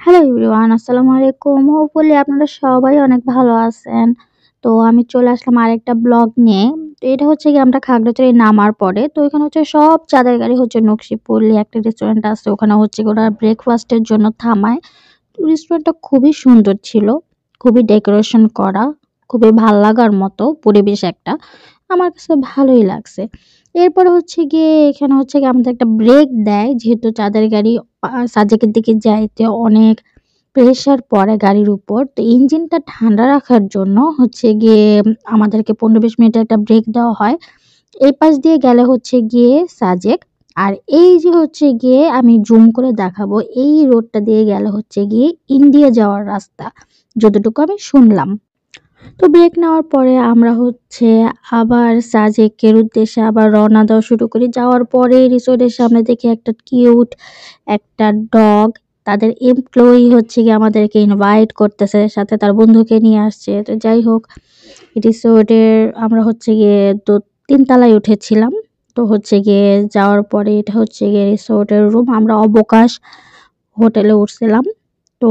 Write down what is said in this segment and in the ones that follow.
Hello everyone, আসসালামু আলাইকুম। Hopefully আপনারা সবাই অনেক ভালো আছেন। তো আমি চলে আসলাম আরেকটা ব্লগ নিয়ে। তো এটা হচ্ছে গিয়ে আমরা খাগড়াছড়ি নামার পরে তো এখানে হচ্ছে সব চাঁদের গাড়ি হচ্ছে নকশিপল্লী একটা রেস্টুরেন্ট আছে, ওখানে হচ্ছে ওরা ব্রেকফাস্টের জন্য থামায়। রেস্টুরেন্টটা খুবই সুন্দর ছিল, খুবই ডেকোরেশন করা, খুবই ভাল লাগার মতো পরিবেশ একটা। আমার কাছে ভালোই লাগছে। এরপরে হচ্ছে গিয়ে এখানে হচ্ছে গিয়ে আমাদের একটা ব্রেক দেয়, যেহেতু চাঁদের গাড়ি সাজেকের দিকে যাইতে অনেক প্রেশার পড়ে গাড়ির উপর। তো ইঞ্জিনটা ঠান্ডা রাখার জন্য হচ্ছে গিয়ে আমাদেরকে ১৫-২০ মিনিটের একটা ব্রেক দেওয়া হয়। এই পাশ দিয়ে গেলে হচ্ছে গিয়ে সাজেক। আর এই যে হচ্ছে গিয়ে আমি জুম করে দেখাবো, এই রোডটা দিয়ে গেলে হচ্ছে গিয়ে ইন্ডিয়া যাওয়ার রাস্তা, যতটুকু আমি শুনলাম। তো ব্রেক নেওয়ার পরে আমরা হচ্ছে আবার সাজেকের উদ্দেশ্যে আবার রওনা দেওয়া শুরু করি। যাওয়ার পরে রিসোর্টের সামনে দেখি একটা কিউট একটা ডগ, তাদের এমপ্লয়ি হচ্ছে গিয়ে আমাদেরকে ইনভাইট করতেছে, সাথে তার বন্ধুকে নিয়ে আসছে। তো যাই হোক, রিসোর্টের আমরা হচ্ছে গিয়ে ৩ তলায় উঠেছিলাম। তো হচ্ছে গিয়ে যাওয়ার পরে এটা হচ্ছে গিয়ে রিসোর্টের রুম। আমরা অবকাশ হোটেলে উঠছিলাম। তো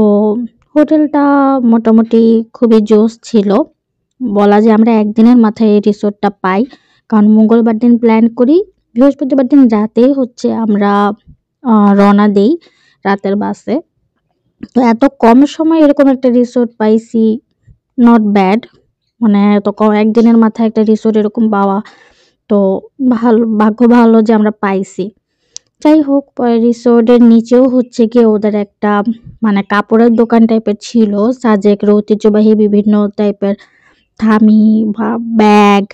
হোটেলটা মোটামুটি খুবই জোশ ছিল। বলা যায় আমরা একদিনের মাথায় এই রিসোর্টটা পাই। কারণ মঙ্গলবার দিন প্ল্যান করি, বৃহস্পতিবার দিন রাতেই হচ্ছে আমরা রওনা দেই রাতের বাসে। তো এত কম সময়ে এরকম একটা রিসোর্ট পাইছি, নট ব্যাড। মানে এত একদিনের মাথায় একটা রিসোর্ট এরকম পাওয়া, তো ভালো, ভাগ্য ভালো যে আমরা পাইছি। যাই হোক, পরে রিসোর্টের নিচেও হচ্ছে গিয়ে ওদের একটা মানে কাপড়ের দোকান টাইপের ছিল। সাজেকের ঐতিহ্যবাহী বিভিন্ন টাইপের থামি বা ব্যাগ,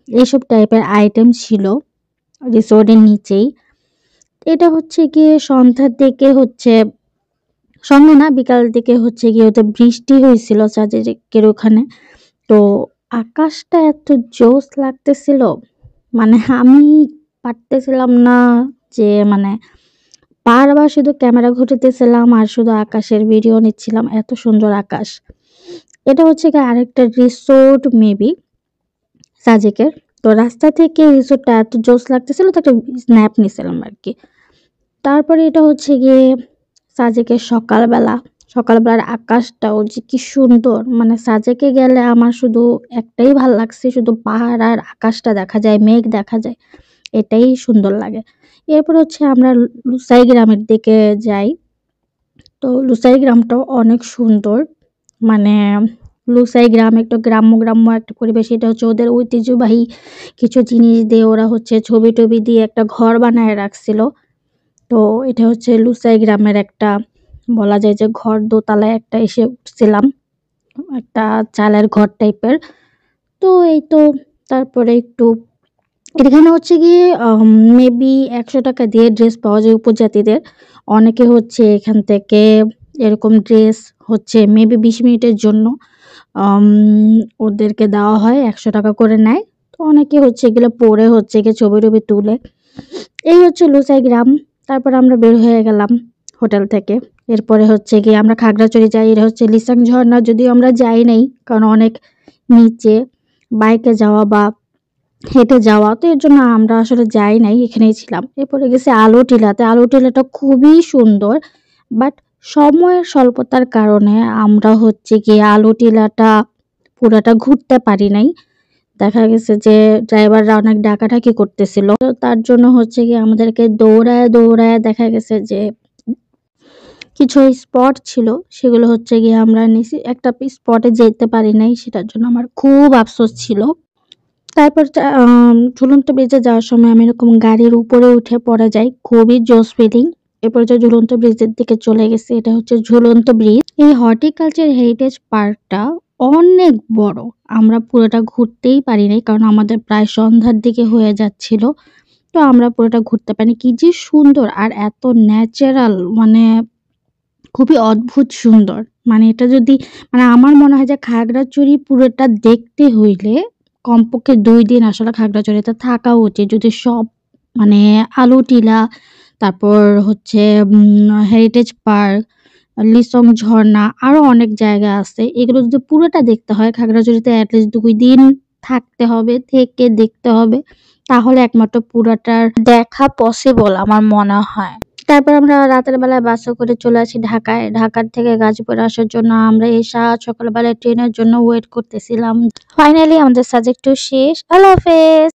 এইসব টাইপের আইটেম ছিল রিসোর্টের নিচেই। এটা হচ্ছে গিয়ে সন্ধ্যার দিকে হচ্ছে, সন্ধ্যা না বিকাল দিকে হচ্ছে গিয়ে ওদের বৃষ্টি হয়েছিল সাজেকের ওখানে। তো আকাশটা এত জোস লাগতেছিল, মানে আমি পারতেছিলাম না যে মানে বারবার শুধু ক্যামেরা ঘুরতেছিলাম আর শুধু আকাশের ভিডিও নিচ্ছিলাম, এত সুন্দর আকাশ। এটা হচ্ছে গিয়ে আরেকটা রিসোর্ট মেবি সাজেকের। তো রাস্তা থেকে রিসোর্টটা এত জোস লাগতেছিল, তো একটা স্ন্যাপ নিছিলাম আর কি। তারপরে এটা হচ্ছে গিয়ে সাজেকের সকালবেলা, সকালবেলার আকাশটাও যে কি সুন্দর। মানে সাজেকে গেলে আমার শুধু একটাই ভাল লাগছে, শুধু পাহাড় আর আকাশটা দেখা যায়, মেঘ দেখা যায়, এটাই সুন্দর লাগে। এরপর হচ্ছে আমরা লুসাই গ্রামের দিকে যাই। তো লুসাই গ্রামটাও অনেক সুন্দর। মানে লুসাই গ্রাম একটু গ্রাম্য গ্রাম্য একটা পরিবেশ। এটা হচ্ছে ওদের ঐতিহ্যবাহী কিছু জিনিস দিয়ে ওরা হচ্ছে ছবি টবি দিয়ে একটা ঘর বানায় রাখছিল। তো এটা হচ্ছে লুসাই গ্রামের একটা, বলা যায় যে ঘর, দোতলায় একটা এসে উঠছিলাম, একটা চালের ঘর টাইপের। তো এই তো, তারপরে একটু এখানে হচ্ছে গিয়ে মেবি ১০০ টাকা দিয়ে ড্রেস পাওয়া যায় উপজাতিদের। অনেকে হচ্ছে এখান থেকে এরকম ড্রেস হচ্ছে মেবি ২০ মিনিটের জন্য আম ওদেরকে দেওয়া হয়, ১০০ টাকা করে নেয়। তো অনেকে হচ্ছে এগুলো পরে হচ্ছে গিয়ে ছবি-টবি তুলে। এই হচ্ছে লুসাই গ্রাম। তারপর আমরা বের হয়ে গেলাম হোটেল থেকে। এরপরে হচ্ছে গিয়ে আমরা খাগড়াছড়ি যাই। এটা হচ্ছে লিসাং ঝর্ণা, যদিও আমরা যাই নাই কারণ অনেক নিচে, বাইকে যাওয়া বা হেঁটে যাওয়া, তো এর জন্য আমরা আসলে যাই নাই, এখানেই ছিলাম। এরপরে গেছি আলো টিলাতে। আলো টিলাটা খুবই সুন্দর, বাট সময়ের স্বল্পতার কারণে আমরা হচ্ছে গিয়ে আলো টিলাটা পুরাটা ঘুরতে পারি নাই। দেখা গেছে যে ড্রাইভাররা অনেক ডাকাডাকি করতেছিল, তো তার জন্য হচ্ছে গিয়ে আমাদেরকে দৌড়ায় দৌড়ায় দেখা গেছে যে কিছু স্পট ছিল সেগুলো হচ্ছে গিয়ে আমরা নিছি, একটা স্পটে যেতে পারি নাই, সেটার জন্য আমার খুব আফসোস ছিল। তারপর ঝুলন্ত ব্রিজে যাওয়ার সময় আমি এরকম গাড়ির উপরে উঠে পড়ে যাই, খুবই জোস ফিলিং। এরপর যে ঝুলন্ত ব্রিজের দিকে চলে গেছি, এটা হচ্ছে ঝুলন্ত ব্রিজ। এই হর্টিকালচার হেরিটেজ পার্কটা অনেক বড়। আমরা পুরোটা ঘুরতেই পারি নাই কারণ আমাদের প্রায় সন্ধ্যার দিকে হয়ে যাচ্ছিল। তো আমরা পুরোটা ঘুরতে পারিনি। কি যে সুন্দর আর এত ন্যাচারাল, মানে খুবই অদ্ভুত সুন্দর। মানে এটা যদি, মানে আমার মনে হয় যে খাগড়াছড়ি পুরোটা দেখতে হইলে কমপক্ষে ২ দিন আসলে খাগড়াছড়িতে থাকা উচিত। যদি সব মানে আলো টিলা, তারপর হচ্ছে হেরিটেজ পার্ক, লিসং ঝর্ণা, আরো অনেক জায়গা আছে। এগুলো যদি পুরোটা দেখতে হয় খাগড়াছড়িতে এটলিস্ট ২ দিন থাকতে হবে, থেকে দেখতে হবে। তাহলে একমাত্র পুরাটার দেখা পসিবল আমার মনে হয়। তারপর আমরা রাতের বেলায় বাসে করে চলে আসি ঢাকায়। ঢাকার থেকে গাজীপুরে আসার জন্য আমরা এই সকালবেলায় ট্রেনের জন্য ওয়েট করতেছিলাম। ফাইনালি আমাদের সাজেকটাও শেষ। আল্লাহ হাফেজ।